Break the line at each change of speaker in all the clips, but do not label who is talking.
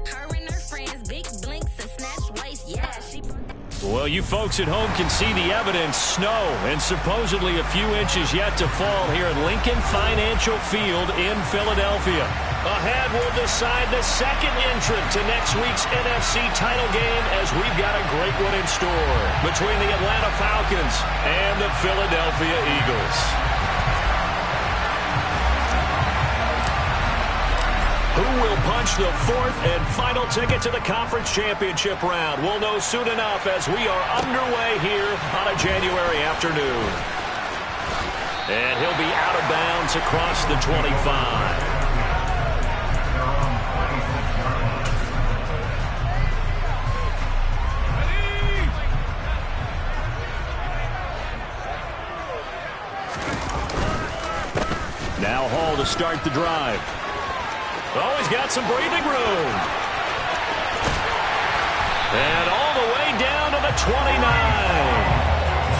Her and her friends, big blinks and snatch waist. Yeah, she...
Well, you folks at home can see the evidence. Snow and supposedly a few inches yet to fall here at Lincoln Financial Field in Philadelphia. Ahead, we'll decide the second entrant to next week's NFC title game as we've got a great one in store between the Atlanta Falcons and the Philadelphia Eagles. Who will punch the fourth and final ticket to the conference championship round? We'll know soon enough as we are underway here on a January afternoon. And he'll be out of bounds across the 25. Now Hall to start the drive. Oh, he's got some breathing room. And all the way down to the 29.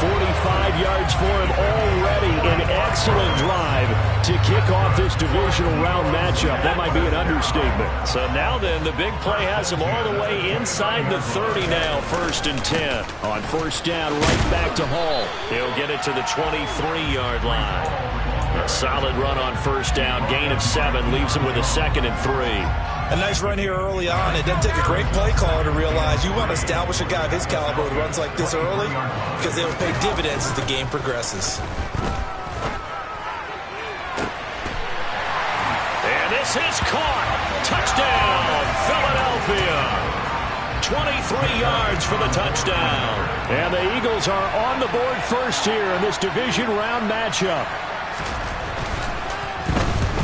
45 yards for him already. An excellent drive to kick off this divisional round matchup. That might be an understatement. So now then, the big play has him all the way inside the 30 now, 1st and 10. On first down, right back to Hall. He'll get it to the 23-yard line. A solid run on first down. Gain of 7 leaves him with a 2nd and 3.
A nice run here early on. It doesn't take a great play caller to realize you want to establish a guy of his caliber with runs like this early because they will pay dividends as the game progresses.
And this is caught. Touchdown, Philadelphia. 23 yards for the touchdown. And the Eagles are on the board first here in this division round matchup.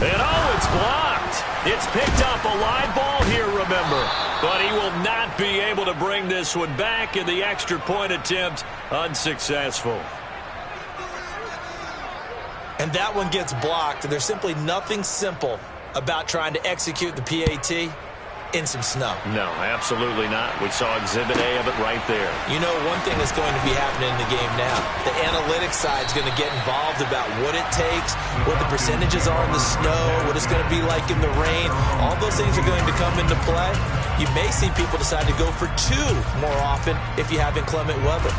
And oh, it's blocked. It's picked up, a live ball here, remember. But he will not be able to bring this one back, in the extra point attempt unsuccessful.
And that one gets blocked. There's simply nothing simple about trying to execute the PAT in some snow.
No, absolutely not. We saw Exhibit A of it right there.
You know, one thing that's going to be happening in the game now, the analytics side is going to get involved about what it takes, what the percentages are in the snow, what it's going to be like in the rain. All those things are going to come into play. You may see people decide to go for 2 more often if you have inclement weather.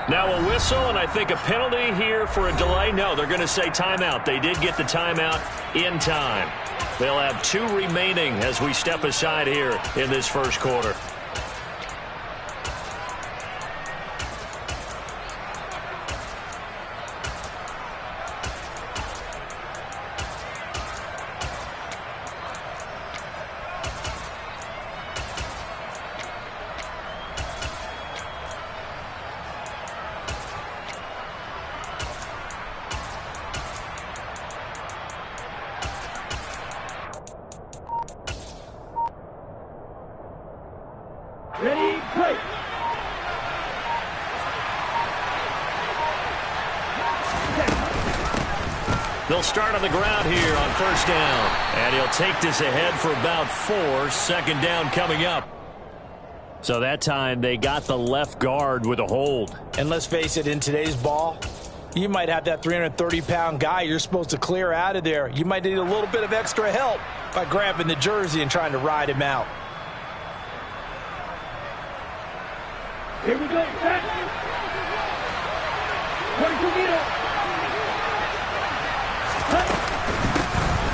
Now a whistle, and I think a penalty here for a delay. No, they're going to say timeout. They did get the timeout in time. They'll have 2 remaining as we step aside here in this first quarter.
Ready, play.
They'll start on the ground here on first down. And he'll take this ahead for about 4. 2nd down coming up. So that time they got the left guard with a hold.
And let's face it, in today's ball, you might have that 330-pound guy you're supposed to clear out of there. You might need a little bit of extra help by grabbing the jersey and trying to ride him out.
Here we go. Set. 22 meter.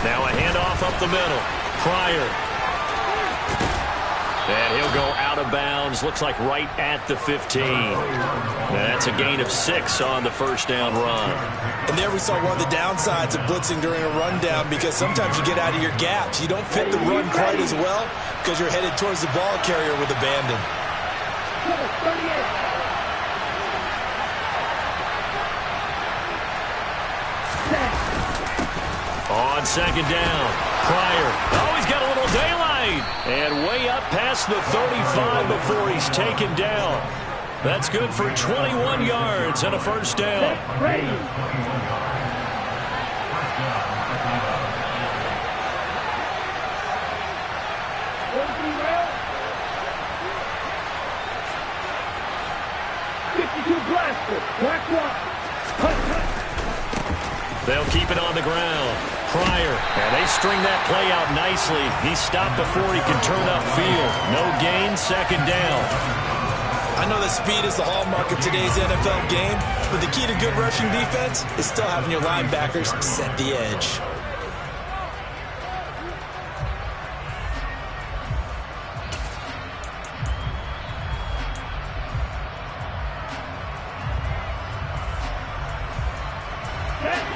Now a handoff up the middle. Pryor. And he'll go out of bounds. Looks like right at the 15. That's a gain of 6 on the first down run.
And there we saw one of the downsides of blitzing during a rundown, because sometimes you get out of your gaps. You don't fit the run quite as well because you're headed towards the ball carrier with abandon.
On second down, Pryor. Oh, he's got a little And way up past the 35 before he's taken down. That's good for 21 yards and a first down.
Ready. 52 blaster. Black one.
They'll keep it on the ground. Pryor, and they string that play out nicely. He stopped before he can turn upfield. No gain, second down.
I know that speed is the hallmark of today's NFL game, but the key to good rushing defense is still having your linebackers set the edge.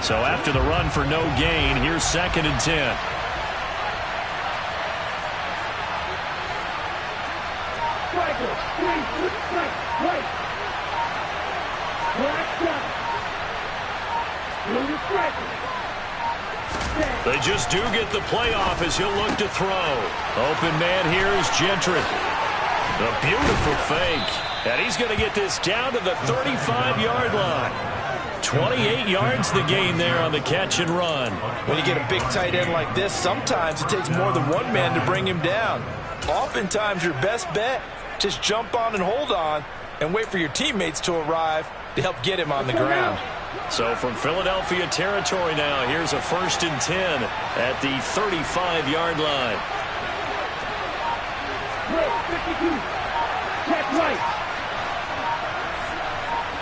So after the run for no gain, here's 2nd and 10. They just do get the playoff as he'll look to throw. Open man here is Gentry. A beautiful fake. And he's going to get this down to the 35-yard line. 28 yards the gain there on the catch and run.
When you get a big tight end like this, sometimes it takes more than one man to bring him down. Oftentimes your best bet, just jump on and hold on and wait for your teammates to arrive to help get him on the ground.
So from Philadelphia territory now, here's a 1st and 10 at the 35-yard line.
52. Check right.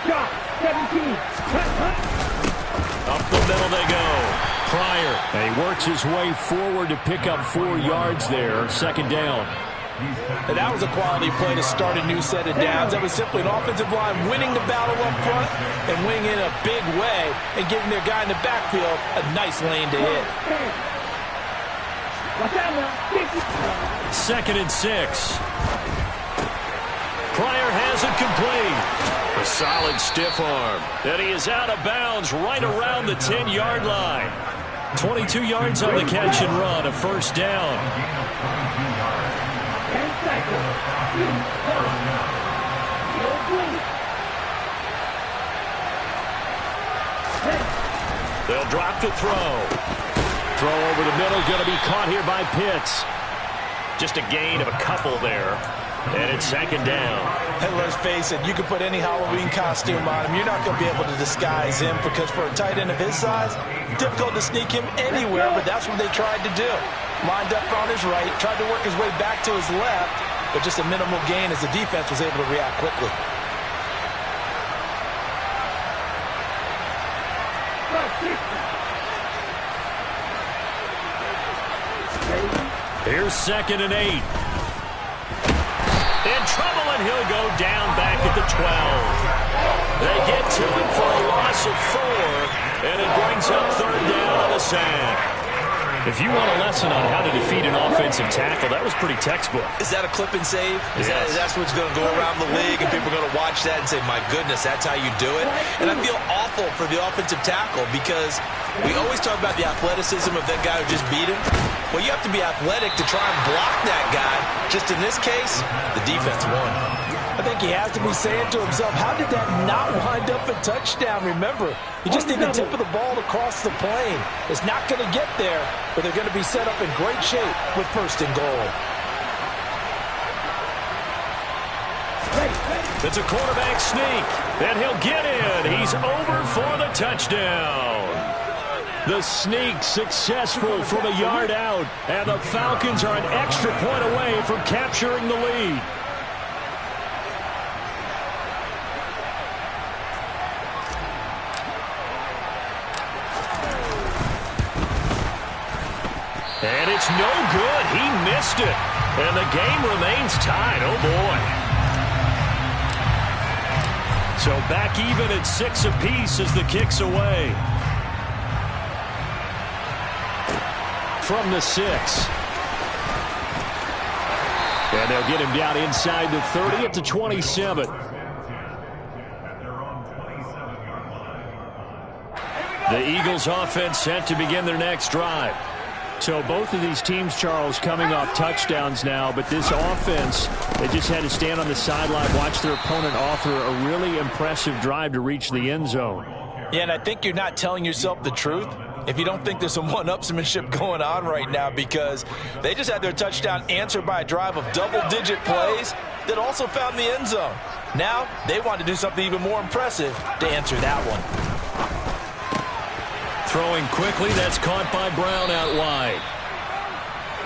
Shot. 17.
Up the middle they go. Pryor. And he works his way forward to pick up 4 yards there. 2nd down.
And that was a quality play to start a new set of downs. That was simply an offensive line winning the battle up front and winning in a big way and giving their guy in the backfield a nice lane to hit.
2nd and 6. Pryor has it complete. A solid stiff arm. And he is out of bounds right around the 10-yard line. 22 yards on the catch and run, a 1st down. They'll drop to throw. Throw over the middle, going to be caught here by Pitts. Just a gain of a couple there. And it's 2nd down.
Hey, let's face it, you can put any Halloween costume on him. You're not going to be able to disguise him because for a tight end of his size, difficult to sneak him anywhere, but that's what they tried to do. Lined up on his right, tried to work his way back to his left, but just a minimal gain as the defense was able to react quickly.
Here's 2nd and 8. In trouble, and he'll go down back at the 12. They get to him for a loss of 4, and it brings up 3rd down on the sack. If you want a lesson on how to defeat an offensive tackle, that was pretty textbook.
Is that a clip and save? Is that's what's going to go around the league, and people are going to watch that and say, my goodness, that's how you do it? And I feel awful for the offensive tackle because we always talk about the athleticism of that guy who just beat him. Well, you have to be athletic to try and block that guy. Just in this case, the defense won. I think he has to be saying to himself, how did that not wind up a touchdown? Remember, you just need the tip of the ball to cross the plane. It's not going to get there, but they're going to be set up in great shape with 1st and goal.
It's a quarterback sneak, and he'll get in. He's over for the touchdown. The sneak successful from a yard out, and the Falcons are an extra point away from capturing the lead. And it's no good. He missed it. And the game remains tied. Oh, boy. So back even at 6 apiece as the kick's away. From the 6. And they'll get him down inside the 30 at the 27. The Eagles offense set to begin their next drive. So both of these teams, Charles, coming off touchdowns now, but this offense, they just had to stand on the sideline, watch their opponent offer a really impressive drive to reach the end zone.
Yeah, and I think you're not telling yourself the truth if you don't think there's some one-upsmanship going on right now, because they just had their touchdown answered by a drive of double-digit plays that also found the end zone. Now they want to do something even more impressive to answer that one.
Throwing quickly, that's caught by Brown out wide.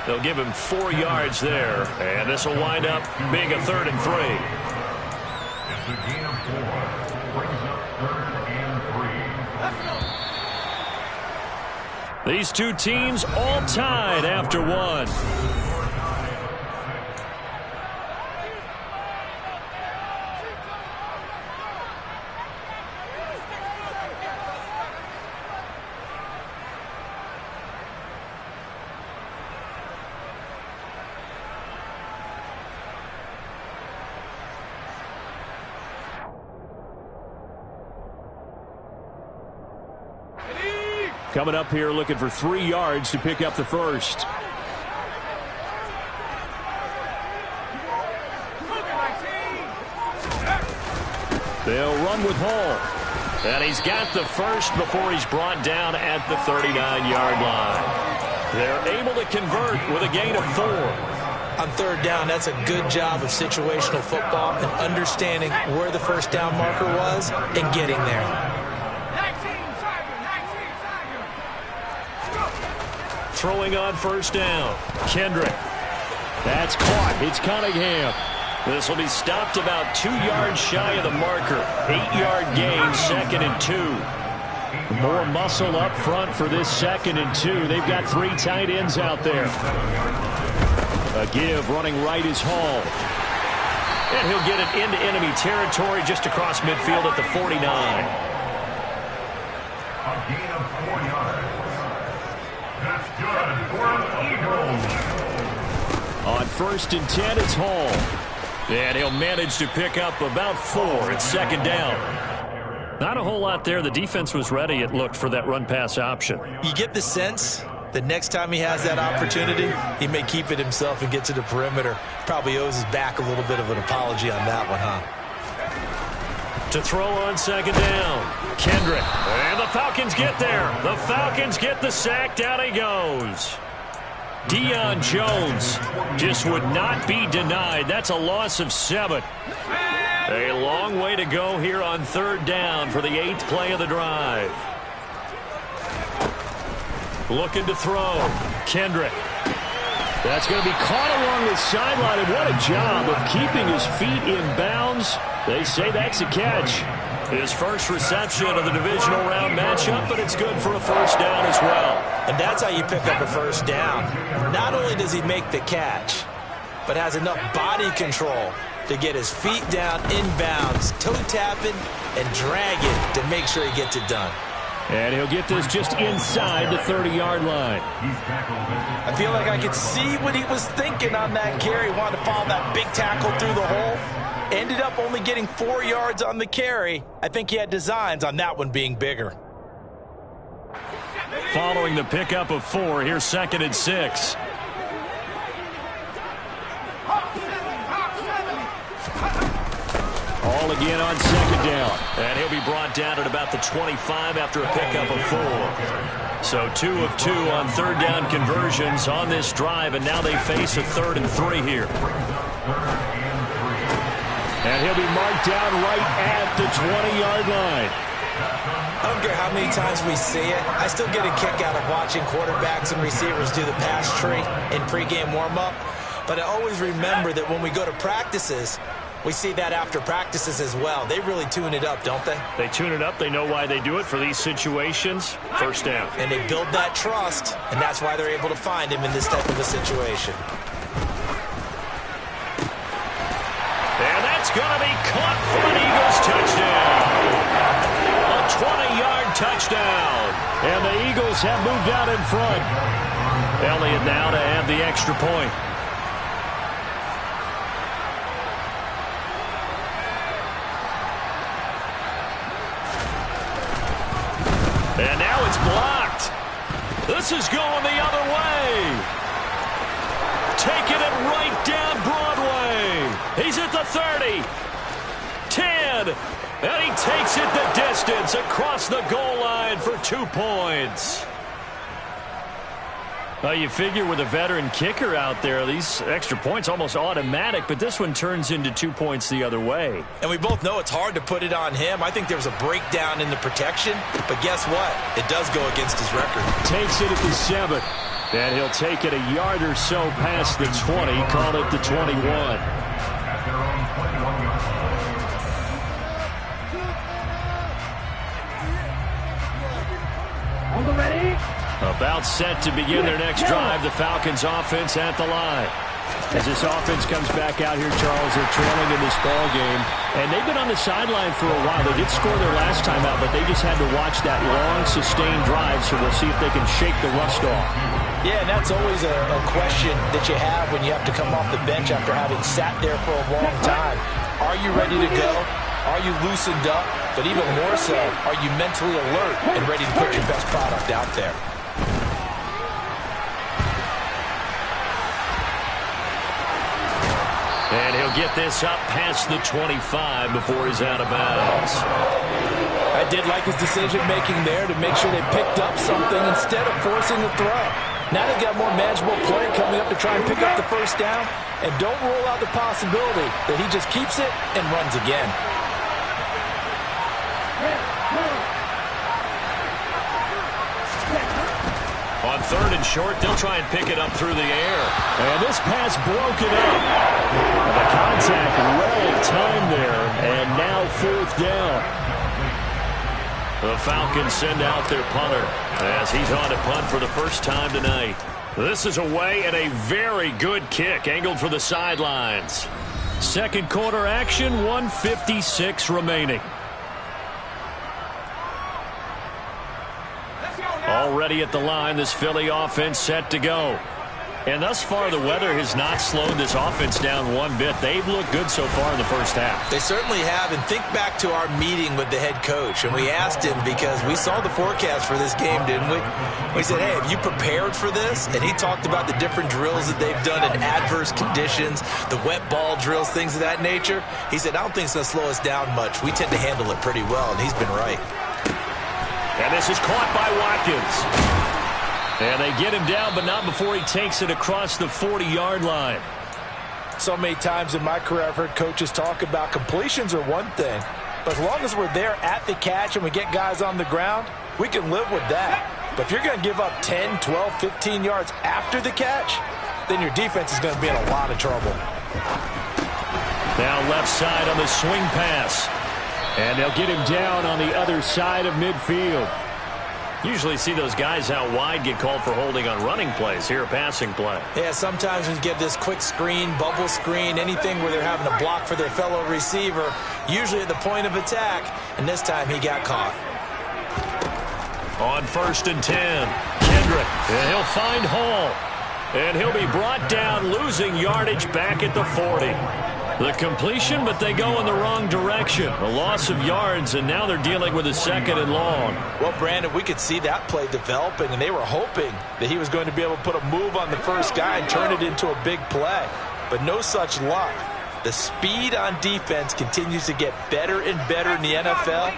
They'll give him 4 yards there, and this will wind up being a 3rd and 3.
It's a gain of 4. Brings up 3rd and 3.
These two teams all tied after one. Coming up here looking for 3 yards to pick up the first. They'll run with Hall. And he's got the first before he's brought down at the 39-yard line. They're able to convert with a gain of 4.
On 3rd down, that's a good job of situational football and understanding where the first down marker was and getting there.
Throwing on first down. Kendrick. That's caught. It's Cunningham. This will be stopped about 2 yards shy of the marker. 8-yard gain, 2nd and 2. More muscle up front for this 2nd and 2. They've got 3 tight ends out there. A give running right is Hall. And he'll get it into enemy territory just across midfield at the 49.
A gain of 4 yards. That's good for an Eagles.
On 1st and 10, it's Hall. And he'll manage to pick up about 4. It's 2nd down. Not a whole lot there. The defense was ready, it looked, for that run-pass option.
You get the sense that next time he has that opportunity, he may keep it himself and get to the perimeter. Probably owes his back a little bit of an apology on that one, huh?
To throw on 2nd down, Kendrick. And the Falcons get there. The Falcons get the sack. Down he goes. Deion Jones just would not be denied. That's a loss of 7. A long way to go here on 3rd down for the 8th play of the drive. Looking to throw. Kendrick. That's going to be caught along the sideline, and what a job of keeping his feet in bounds. They say that's a catch. His first reception of the divisional round matchup, but it's good for a first down as well.
And that's how you pick up a first down. Not only does he make the catch, but has enough body control to get his feet down inbounds, toe tapping, and drag it to make sure he gets it done.
And he'll get this just inside the 30-yard line.
I feel like I could see what he was thinking on that carry. Wanted to follow that big tackle through the hole. Ended up only getting 4 yards on the carry. I think he had designs on that one being bigger.
Following the pickup of 4, here's 2nd and 6. All again on 2nd down. And he'll be brought down at about the 25 after a pickup of 4. So 2 of 2 on 3rd down conversions on this drive, and now they face a 3rd and 3 here. And he'll be marked down right at the 20-yard line.
I don't care how many times we see it. I still get a kick out of watching quarterbacks and receivers do the pass tree in pregame warm-up. But I always remember that when we go to practices, we see that after practices as well. They really tune it up, don't they?
They tune it up. They know why they do it for these situations. First down.
And they build that trust, and that's why they're able to find him in this type of a situation.
And that's going to be caught for an Eagles touchdown. A 20-yard touchdown. And the Eagles have moved out in front. Elliott now to have the extra point. And now it's blocked. This is going the other way. Taking it right down Broadway. He's at the 30. 10. And he takes it the distance across the goal line for 2 points. Well, you figure with a veteran kicker out there, these extra points almost automatic, but this one turns into 2 points the other way.
And we both know it's hard to put it on him. I think there was a breakdown in the protection, but guess what? It does go against his record.
Takes it at the 7, and he'll take it a yard or so past the 20, call it the 21.
At their own 21-yard line.
On the ready.
About set to begin their next drive, the Falcons offense at the line. As this offense comes back out here, Charles, they're trailing in this ball game, and they've been on the sideline for a while. They did score their last time out, but they just had to watch that long, sustained drive, so we'll see if they can shake the rust off.
Yeah, and that's always a question that you have when you have to come off the bench after having sat there for a long time. Are you ready to go? Are you loosened up? But even more so, are you mentally alert and ready to put your best product out there?
And he'll get this up past the 25 before he's out of bounds.
I did like his decision-making there to make sure they picked up something instead of forcing the throw. Now they've got more manageable play coming up to try and pick up the first down, and don't rule out the possibility that he just keeps it and runs again.
On 3rd and short, they'll try and pick it up through the air. And this pass broken up. The contact well timed there, and now 4th down. The Falcons send out their punter as he's on to punt for the first time tonight. This is away and a very good kick angled for the sidelines. Second quarter action, 1:56 remaining. Already at the line, this Philly offense set to go. And thus far, the weather has not slowed this offense down one bit. They've looked good so far in the first half.
They certainly have. And think back to our meeting with the head coach. And we asked him, because we saw the forecast for this game, didn't we? We said, hey, have you prepared for this? And he talked about the different drills that they've done in adverse conditions, the wet ball drills, things of that nature. He said, I don't think it's going to slow us down much. We tend to handle it pretty well, and he's been right.
And this is caught by Watkins. And they get him down, but not before he takes it across the 40-yard line.
So many times in my career I've heard coaches talk about completions are one thing, but as long as we're there at the catch and we get guys on the ground, we can live with that. But if you're going to give up 10, 12, 15 yards after the catch, then your defense is going to be in a lot of trouble.
Now left side on the swing pass. And they'll get him down on the other side of midfield. Usually see those guys out wide get called for holding on running plays. Here, a passing play.
Yeah, sometimes when you get this quick screen, bubble screen, anything where they're having to block for their fellow receiver, usually at the point of attack, and this time he got caught.
On 1st and 10, Kendrick, and he'll find Hall. And he'll be brought down, losing yardage back at the 40. The completion, but they go in the wrong direction. A loss of yards, and now they're dealing with a 2nd and long.
Well, Brandon, we could see that play developing, and they were hoping that he was going to be able to put a move on the first guy and turn it into a big play. But no such luck. The speed on defense continues to get better and better in the NFL.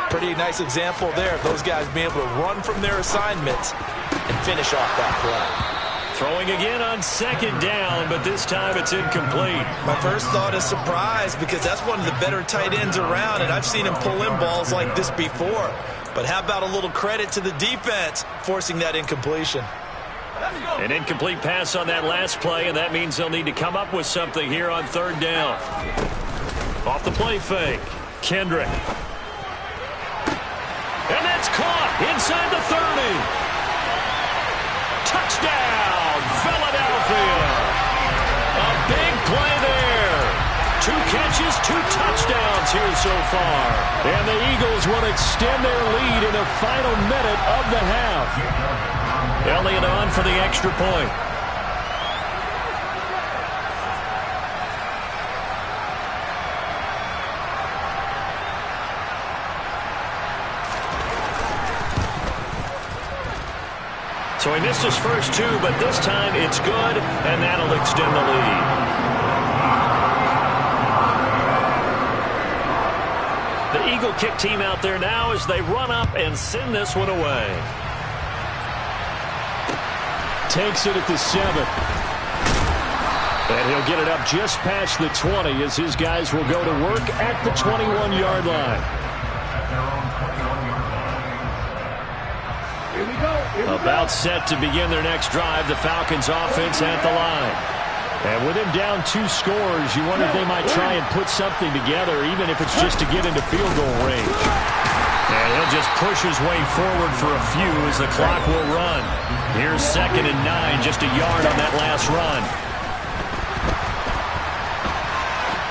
Pretty nice example there of those guys being able to run from their assignments and finish off that play.
Throwing again on 2nd down, but this time it's incomplete.
My first thought is surprise, because that's one of the better tight ends around, and I've seen him pull in balls like this before. But how about a little credit to the defense forcing that incompletion?
An incomplete pass on that last play, and that means they'll need to come up with something here on 3rd down. Off the play fake, Kendrick. And that's caught inside the 30. Touchdown, Philadelphia. A big play there. 2 catches, 2 touchdowns here so far. And the Eagles will extend their lead in the final minute of the half. Elliott on for the extra point. So he missed his first two, but this time it's good, and that'll extend the lead. The Eagle kick team out there now as they run up and send this one away. Takes it at the 7. And he'll get it up just past the 20 as his guys will go to work at the 21-yard line.
Here we go.
About set to begin their next drive, the Falcons offense at the line. And with him down 2 scores, you wonder if they might try and put something together, even if it's just to get into field goal range. And he'll just push his way forward for a few as the clock will run. Here's 2nd and 9, just a yard on that last run.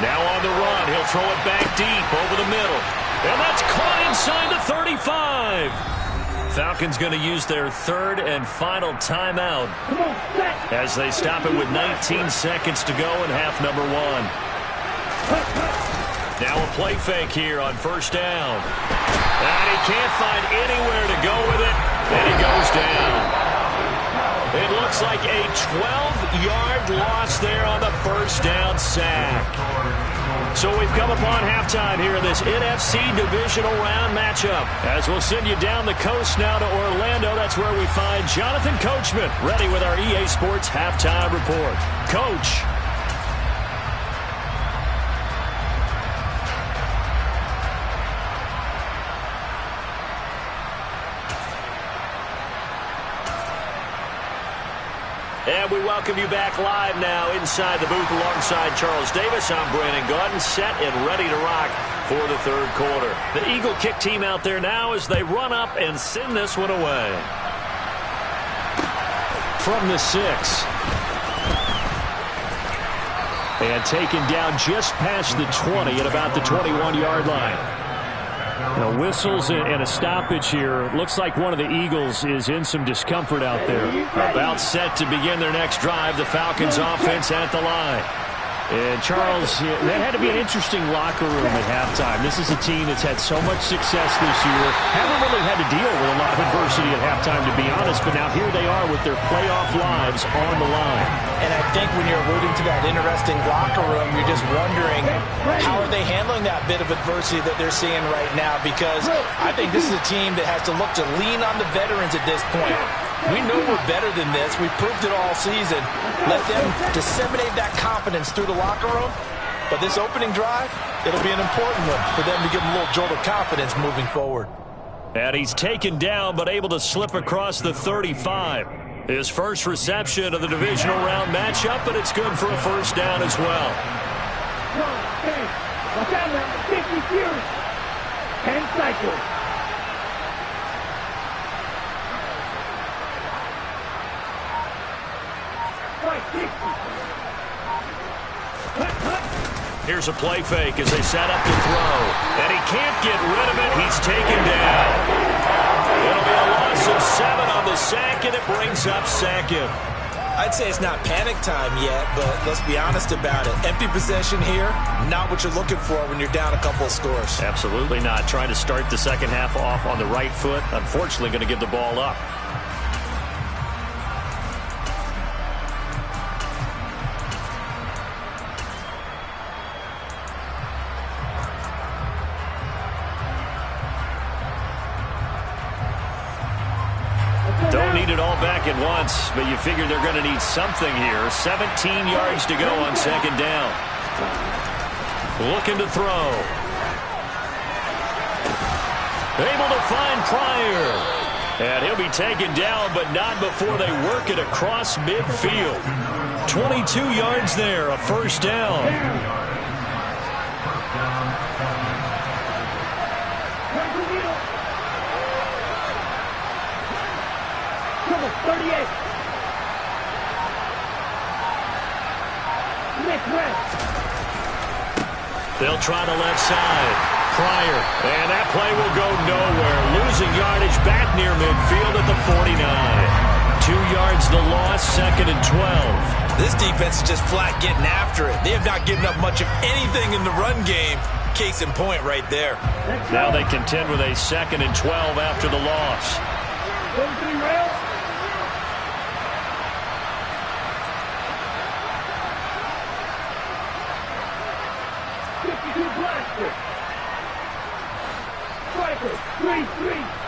Now on the run, he'll throw it back deep over the middle. And that's caught inside the 35. Falcons going to use their 3rd and final timeout as they stop it with 19 seconds to go in half number 1. Now a play fake here on 1st down. And he can't find anywhere to go with it, and he goes down. It looks like a 12-yard loss there on the 1st down sack. So we've come upon halftime here in this NFC divisional round matchup. As we'll send you down the coast now to Orlando, that's where we find Jonathan Coachman ready with our EA Sports halftime report. Coach. And we welcome you back live now inside the booth alongside Charles Davis. I'm Brandon Gaudin, set and ready to rock for the 3rd quarter. The Eagle kick team out there now as they run up and send this one away. From the 6. And taken down just past the 20 at about the 21-yard line. Whistles and a stoppage here. Looks like one of the Eagles is in some discomfort out there. About set to begin their next drive. The Falcons offense at the line. And Charles, that had to be an interesting locker room at halftime. This is a team that's had so much success this year. Haven't really had to deal with a lot of adversity at halftime, to be honest. But now here they are with their playoff lives on the line.
And I think when you're alluding to that interesting locker room, you're just wondering how are they handling that bit of adversity that they're seeing right now, because I think this is a team that has to look to lean on the veterans at this point. We know we're better than this. We've proved it all season. Let them disseminate that confidence through the locker room. But this opening drive, it'll be an important one for them to give them a little jolt of confidence moving forward.
And he's taken down but able to slip across the 35. His first reception of the divisional round matchup, but it's good for a 1st down as well.
Watch out now. 50 years. 10 cycles.
Here's a play fake as they set up to throw. And he can't get rid of it. He's taken down. It'll be a loss of 7 on the sack, and it brings up 2nd.
I'd say it's not panic time yet, but let's be honest about it. Empty possession here, not what you're looking for when you're down a couple of scores.
Absolutely not. Trying to start the second half off on the right foot. Unfortunately, going to give the ball up. Don't need it all back at once, but you figure they're going to need something here. 17 yards to go on 2nd down. Looking to throw. Able to find Pryor. And he'll be taken down, but not before they work it across midfield. 22 yards there, a 1st down.
38.
They'll try the left side. Pryor. And that play will go nowhere. Losing yardage back near midfield at the 49. 2 yards the loss, 2nd and 12.
This defense is just flat getting after it. They have not given up much of anything in the run game. Case in point right there.
Now they contend with a 2nd and 12 after the loss.
2 blaster. Striker, 3-3.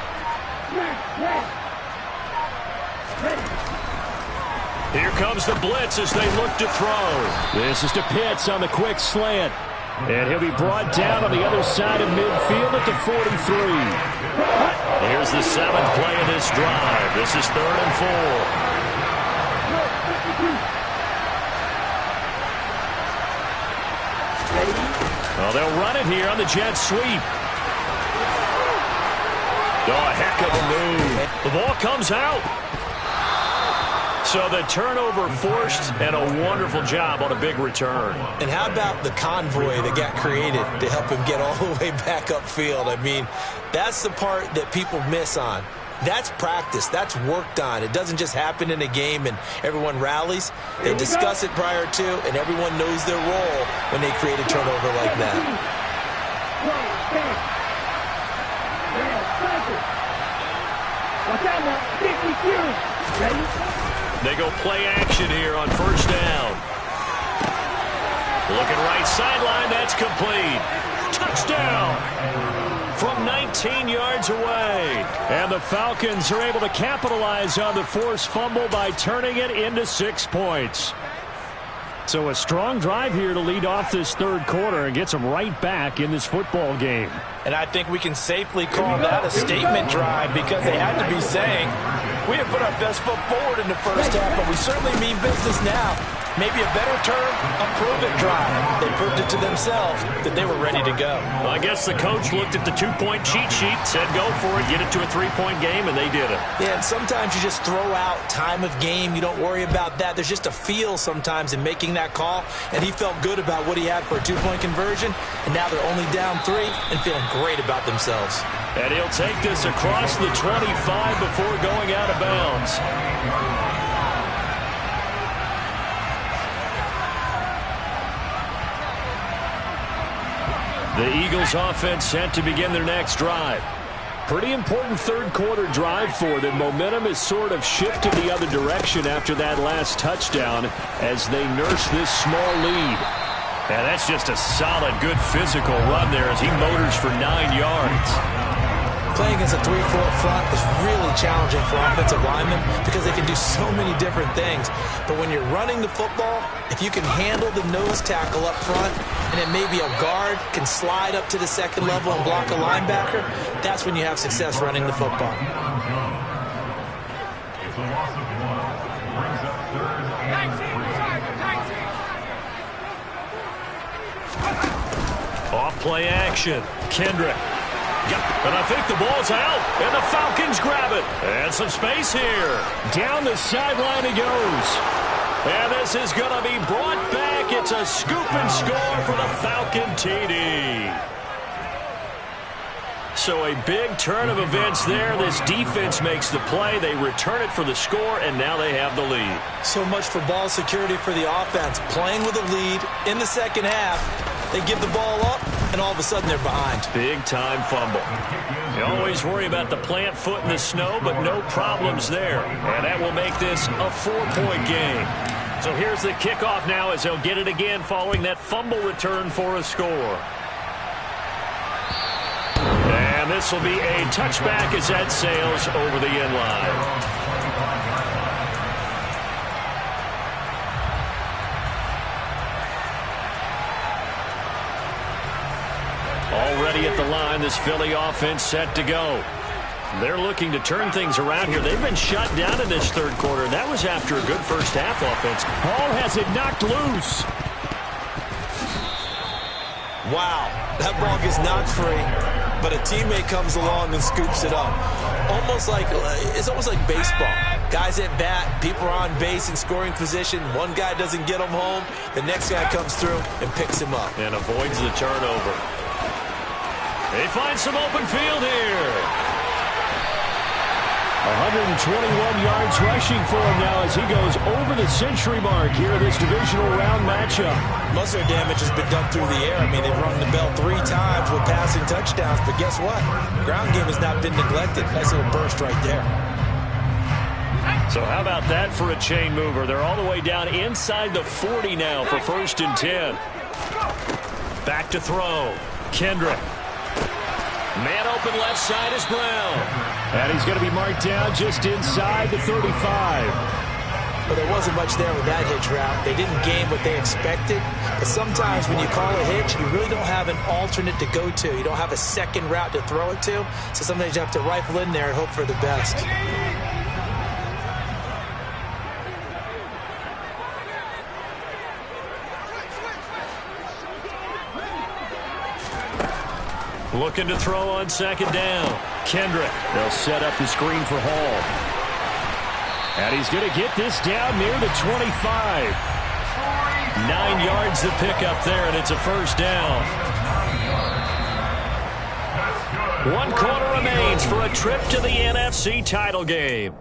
Snap. Ready.
Here comes the blitz as they look to throw. This is to Pitts on the quick slant. And he'll be brought down on the other side of midfield at the 43. Here's the 7th play of this drive. This is 3rd and 4. Well, they'll run it here on the jet sweep. Oh, a heck of a move. The ball comes out. So the turnover forced, and a wonderful job on a big return.
And how about the convoy that got created to help him get all the way back upfield? I mean, that's the part that people miss on. That's practice. That's worked on. It doesn't just happen in a game and everyone rallies. They discuss it prior to, and everyone knows their role when they create a turnover like that.
Watch out now. 50 series. Ready?
They go play action here on 1st down. Looking right sideline. That's complete. Touchdown from 19 yards away. And the Falcons are able to capitalize on the forced fumble by turning it into 6 points. So a strong drive here to lead off this 3rd quarter and gets them right back in this football game.
And I think we can safely call that a statement drive because they had to be saying, we have put our best foot forward in the 1st half, but we certainly mean business now. Maybe a better term, a prove-it drive. They proved it to themselves that they were ready to go.
Well, I guess the coach looked at the 2-point cheat sheet, said go for it, get it to a 3-point game, and they did it.
Yeah, and sometimes you just throw out time of game. You don't worry about that. There's just a feel sometimes in making that call, and he felt good about what he had for a 2-point conversion, and now they're only down 3 and feeling great about themselves.
And he'll take this across the 25 before going out of bounds. The Eagles offense set to begin their next drive. Pretty important 3rd quarter drive for them. Momentum has sort of shifted the other direction after that last touchdown as they nurse this small lead. And that's just a solid, good physical run there as he motors for 9 yards.
Playing against a 3-4 front is really challenging for offensive linemen because they can do so many different things. But when you're running the football, if you can handle the nose tackle up front and then maybe a guard can slide up to the 2nd level and block a linebacker, that's when you have success running the football.
Off play action. Kendrick. Yep, and I think the ball's out, and the Falcons grab it. And some space here. Down the sideline he goes. And this is going to be brought back. It's a scoop and score for the Falcon TD. So a big turn of events there. This defense makes the play. They return it for the score, and now they have the lead.
So much for ball security for the offense. Playing with a lead in the 2nd half. They give the ball up, and all of a sudden they're behind.
Big-time fumble. You always worry about the plant foot in the snow, but no problems there. And that will make this a 4-point game. So here's the kickoff now as they'll get it again following that fumble return for a score. And this will be a touchback as that sails over the end line. Already at the line, this Philly offense set to go. They're looking to turn things around here. They've been shut down in this 3rd quarter. That was after a good 1st half offense. Hall has it knocked loose.
Wow, that ball gets knocked free, but a teammate comes along and scoops it up. It's almost like baseball. Guys at bat, people are on base in scoring position. One guy doesn't get him home. The next guy comes through and picks him up.
And avoids the turnover. They find some open field here. 121 yards rushing for him now as he goes over the century mark here in this divisional round matchup.
Most of their damage has been done through the air. I mean, they've rung the bell 3 times with passing touchdowns, but guess what? Ground game has not been neglected. Nice little burst right there.
So how about that for a chain mover? They're all the way down inside the 40 now for 1st and 10. Back to throw. Kendrick. Man open left side is Brown. And he's going to be marked down just inside the 35.
But there wasn't much there with that hitch route. They didn't gain what they expected. But sometimes when you call a hitch, you really don't have an alternate to go to. You don't have a second route to throw it to. So sometimes you have to rifle in there and hope for the best.
Looking to throw on second down. Kendrick. They'll set up the screen for Hall. And he's going to get this down near the 25. 9 yards to pick up there, and it's a first down. 1 quarter remains for a trip to the NFC title game.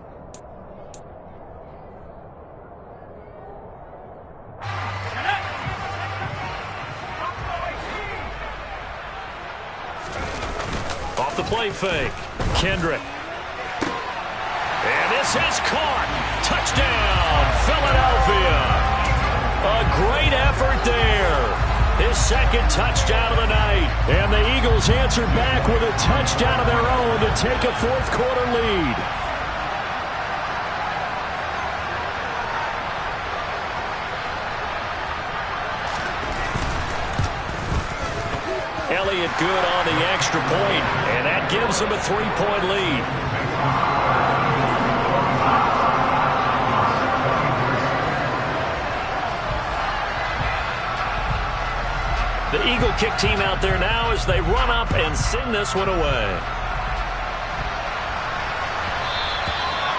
Off the play fake. Kendrick. And this is caught. Touchdown, Philadelphia. A great effort there. His second touchdown of the night. And the Eagles answer back with a touchdown of their own to take a fourth quarter lead. Elliott good on the extra point, and that gives them a 3-point lead. The Eagle kick team out there now as they run up and send this one away.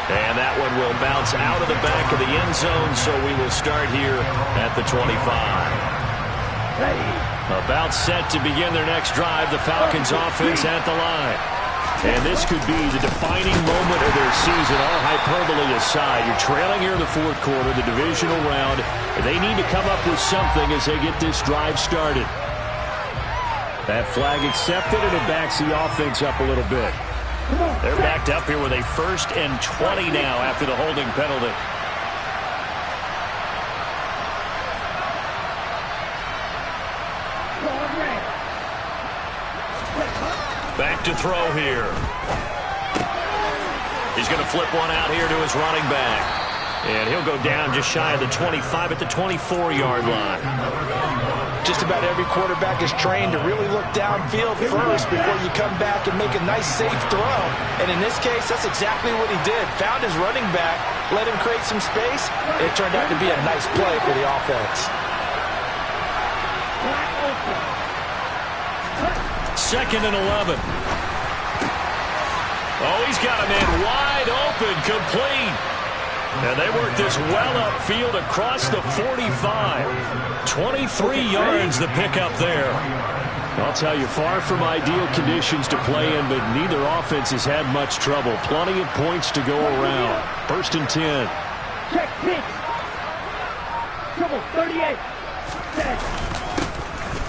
And that one will bounce out of the back of the end zone, so we will start here at the 25. About set to begin their next drive, the Falcons offense at the line. And this could be the defining moment of their season, all hyperbole aside. You're trailing here in the fourth quarter, the divisional round. They need to come up with something as they get this drive started. That flag accepted, and it backs the offense up a little bit. They're backed up here with a 1st and 20 now after the holding penalty. Back to throw here. He's going to flip one out here to his running back. And he'll go down just shy of the 25 at the 24-yard line.
Just about every quarterback is trained to really look downfield first before you come back and make a nice, safe throw. And in this case, that's exactly what he did. Found his running back, let him create some space. It turned out to be a nice play for the offense.
2nd and 11. Oh, he's got a man wide open, complete. And they work this well upfield across the 45. 23 yards to pick up there. I'll tell you, far from ideal conditions to play in, but neither offense has had much trouble. Plenty of points to go around. 1st and 10.
Check pitch. Trouble 38.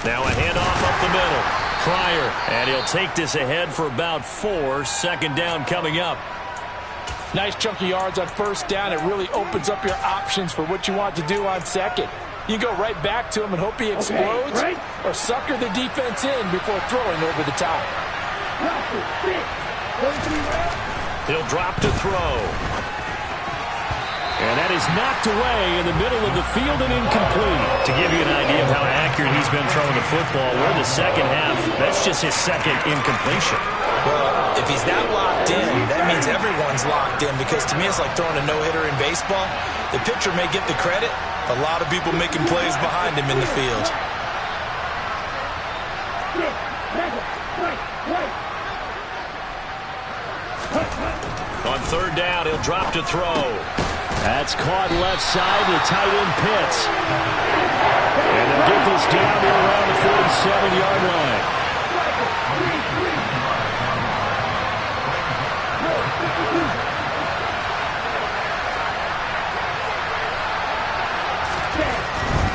Now a handoff up the middle. Pryor, and he'll take this ahead for about 4. 2nd down coming up.
Nice chunk of yards on 1st down. It really opens up your options for what you want to do on 2nd. You go right back to him and hope he explodes, or sucker the defense in before throwing over the top.
He'll drop to throw. And that is knocked away in the middle of the field and incomplete. To give you an idea of how accurate he's been throwing the football, we're in the second half. That's just his 2nd incompletion.
Well, if he's that locked in, that means everyone's locked in, because to me it's like throwing a no-hitter in baseball. The pitcher may get the credit. A lot of people making plays behind him in the field.
On 3rd down, he'll drop to throw. That's caught left side to tight end Pitts. And they'll get this down to around the 47-yard line.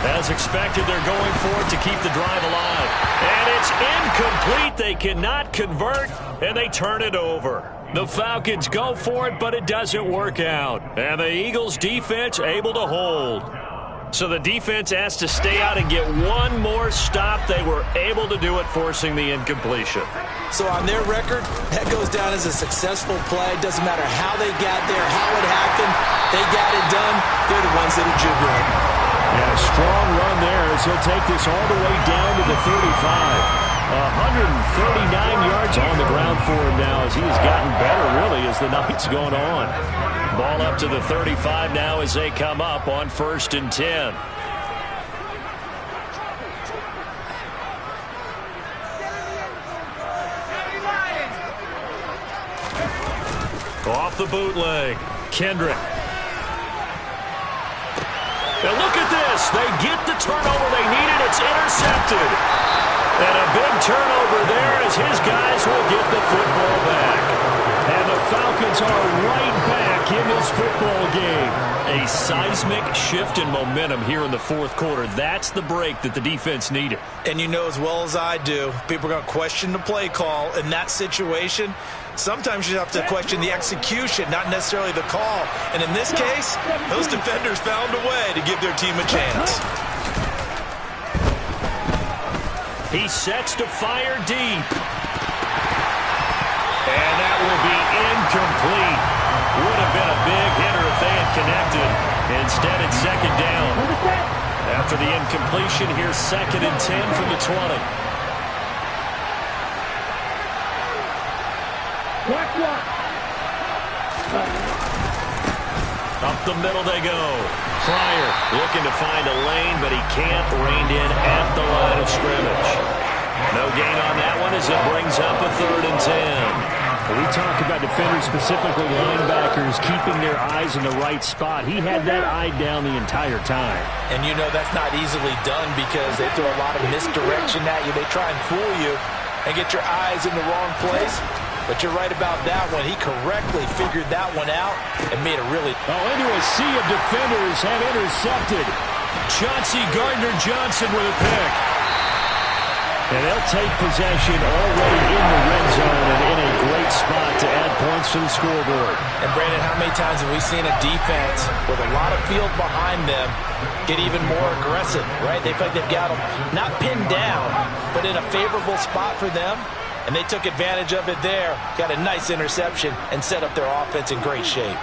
As expected, they're going for it to keep the drive alive. And it's incomplete. They cannot convert, and they turn it over. The Falcons go for it, but it doesn't work out. And the Eagles defense able to hold. So the defense asked to stay out and get one more stop. They were able to do it, forcing the incompletion.
So on their record, that goes down as a successful play. Doesn't matter how they got there, how it happened. They got it done. They're the ones that are gibbering.
And a strong run there as he'll take this all the way down to the 35. 139 yards on the ground for him now as he has gotten better, really, as the night's gone on. Ball up to the 35 now as they come up on 1st and 10. Off the bootleg, Kendrick. And look at this. They get the turnover they needed. It's intercepted. And a big turnover there as his guys will get the football back. And the Falcons are right back in this football game. A seismic shift in momentum here in the 4th quarter. That's the break that the defense needed.
And you know as well as I do, people are going to question the play call in that situation. Sometimes you have to question the execution, not necessarily the call. And in this case, those defenders found a way to give their team a chance.
He sets to fire deep. And that will be incomplete. Would have been a big hitter if they had connected. Instead, it's 2nd down. After the incompletion, here's 2nd and 10 from the 20. Up the middle they go. Pryor looking to find a lane, but he can't. Reined in at the line of scrimmage. No gain on that one as it brings up a 3rd and 10. We talk about defenders, specifically linebackers, keeping their eyes in the right spot. He had that eye down the entire time.
And you know that's not easily done because they throw a lot of misdirection at you. They try and fool you and get your eyes in the wrong place. But you're right about that one. He correctly figured that one out and made a really...
into a sea of defenders have intercepted. Chauncey Gardner-Johnson with a pick. And they'll take possession already in the red zone and in a great spot to add points to the scoreboard.
And Brandon, how many times have we seen a defense with a lot of field behind them get even more aggressive, right? They feel like they've got them not pinned down, but in a favorable spot for them. And they took advantage of it there, got a nice interception, and set up their offense in great shape.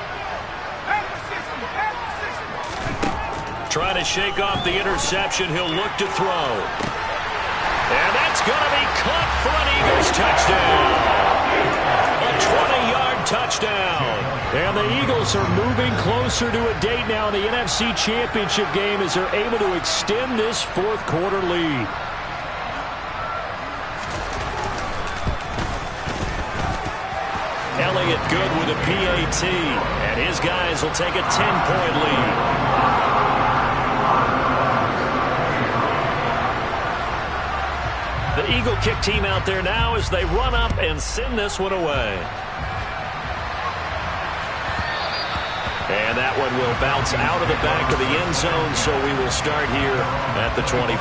Trying to shake off the interception, he'll look to throw. And that's going to be caught for an Eagles touchdown. A 20-yard touchdown. And the Eagles are moving closer to a date now in the NFC Championship game as they're able to extend this 4th quarter lead. Elliott good with a PAT, and his guys will take a 10-point lead. The Eagle kick team out there now as they run up and send this one away. And that one will bounce out of the back of the end zone, so we will start here at the 25.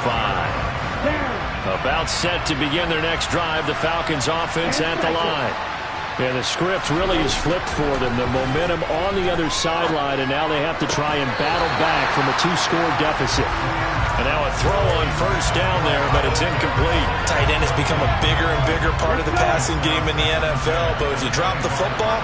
About set to begin their next drive, the Falcons offense at the line. And the script really is flipped for them. The momentum on the other sideline, and now they have to try and battle back from a 2-score deficit. And now a throw on 1st down there, but it's incomplete.
Tight end has become a bigger and bigger part of the passing game in the NFL, but if you drop the football,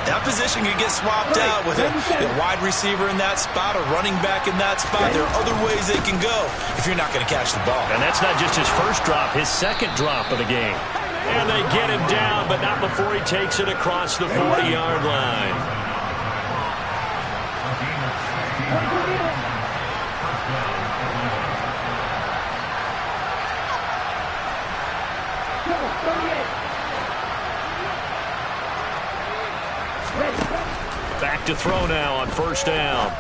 that position can get swapped out with a wide receiver in that spot, a running back in that spot. There are other ways they can go if you're not going to catch the ball.
And that's not just his first drop, his 2nd drop of the game. And they get him down, but not before he takes it across the 40-yard line. Back to throw now on 1st down.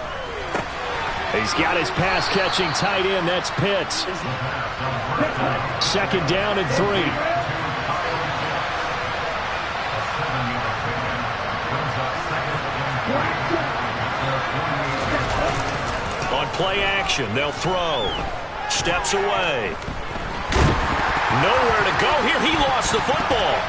He's got his pass-catching tight end. That's Pitts. 2nd down and 3. On play action, they'll throw. Steps away. Nowhere to go here. He lost the football.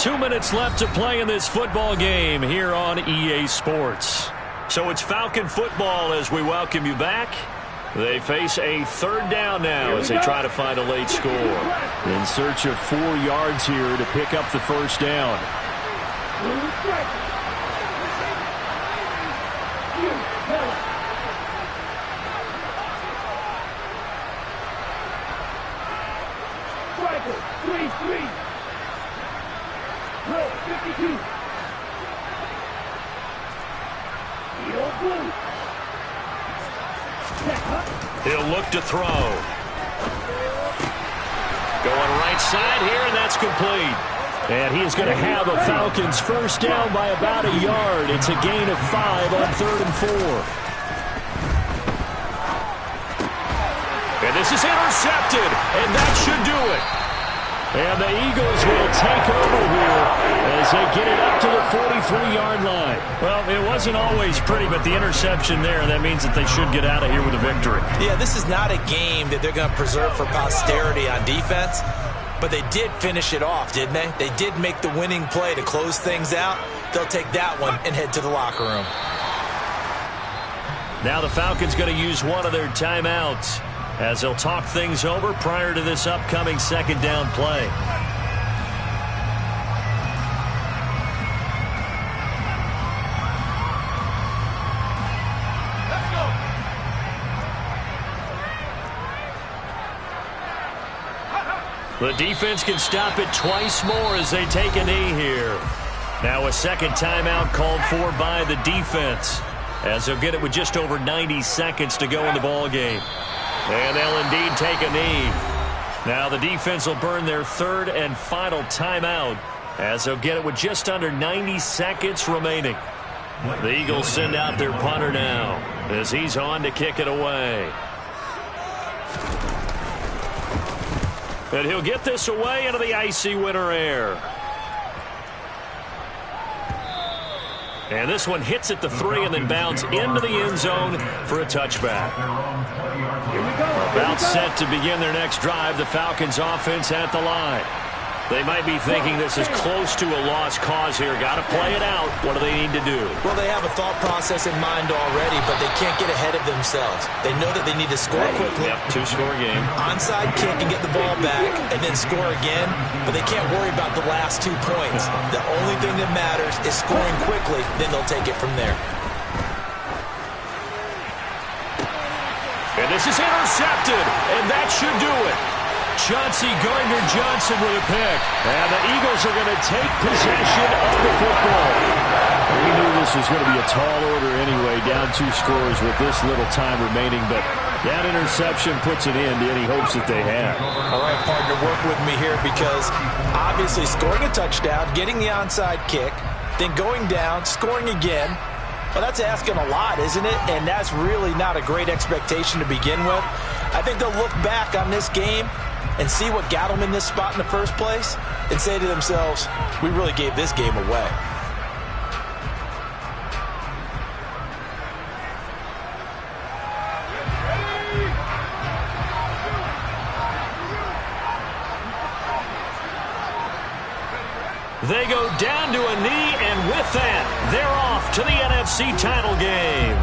2 minutes left to play in this football game here on EA Sports. So it's Falcon football as we welcome you back. They face a third down now as they try to find a late score. In search of 4 yards here to pick up the first down. He'll look to throw. Going right side here, and that's complete. And he is going to have a Falcons first down by about a yard. It's a gain of 5 on 3rd and 4. And this is intercepted, and that should do it. And the Eagles will take over here as they get it up to the 43-yard line. Well, it wasn't always pretty, but the interception there, that means that they should get out of here with a victory.
Yeah, this is not a game that they're going to preserve for posterity on defense, but they did finish it off, didn't they? They did make the winning play to close things out. They'll take that one and head to the locker room.
Now the Falcons going to use one of their timeouts as they'll talk things over prior to this upcoming second down play. The defense can stop it twice more as they take a knee here. Now a second timeout called for by the defense as they'll get it with just over 90 seconds to go in the ball game. And they'll indeed take a knee. Now the defense will burn their third and final timeout as they'll get it with just under 90 seconds remaining. The Eagles send out their punter now as he's on to kick it away. And he'll get this away into the icy winter air. And this one hits at the 3 and then bounds into the end zone for a touchback. About set to begin their next drive, the Falcons offense at the line. They might be thinking this is close to a lost cause here. Got to play it out. What do they need to do?
Well, they have a thought process in mind already, but they can't get ahead of themselves. They know that they need to score quickly.
Yep, 2-score game.
Onside kick and get the ball back and then score again, but they can't worry about the last 2 points. The only thing that matters is scoring quickly, then they'll take it from there.
And this is intercepted, and that should do it. Chauncey Gardner-Johnson with a pick. And the Eagles are going to take possession of the football. We knew this was going to be a tall order anyway, down 2 scores with this little time remaining, but that interception puts an end to any hopes that they had.
All right, partner, work with me here because obviously scoring a touchdown, getting the onside kick, then going down, scoring again, well, that's asking a lot, isn't it? And that's really not a great expectation to begin with. I think they'll look back on this game and see what got them in this spot in the first place and say to themselves, we really gave this game away.
They go down to a knee, and with that, they're off to the NFC title game.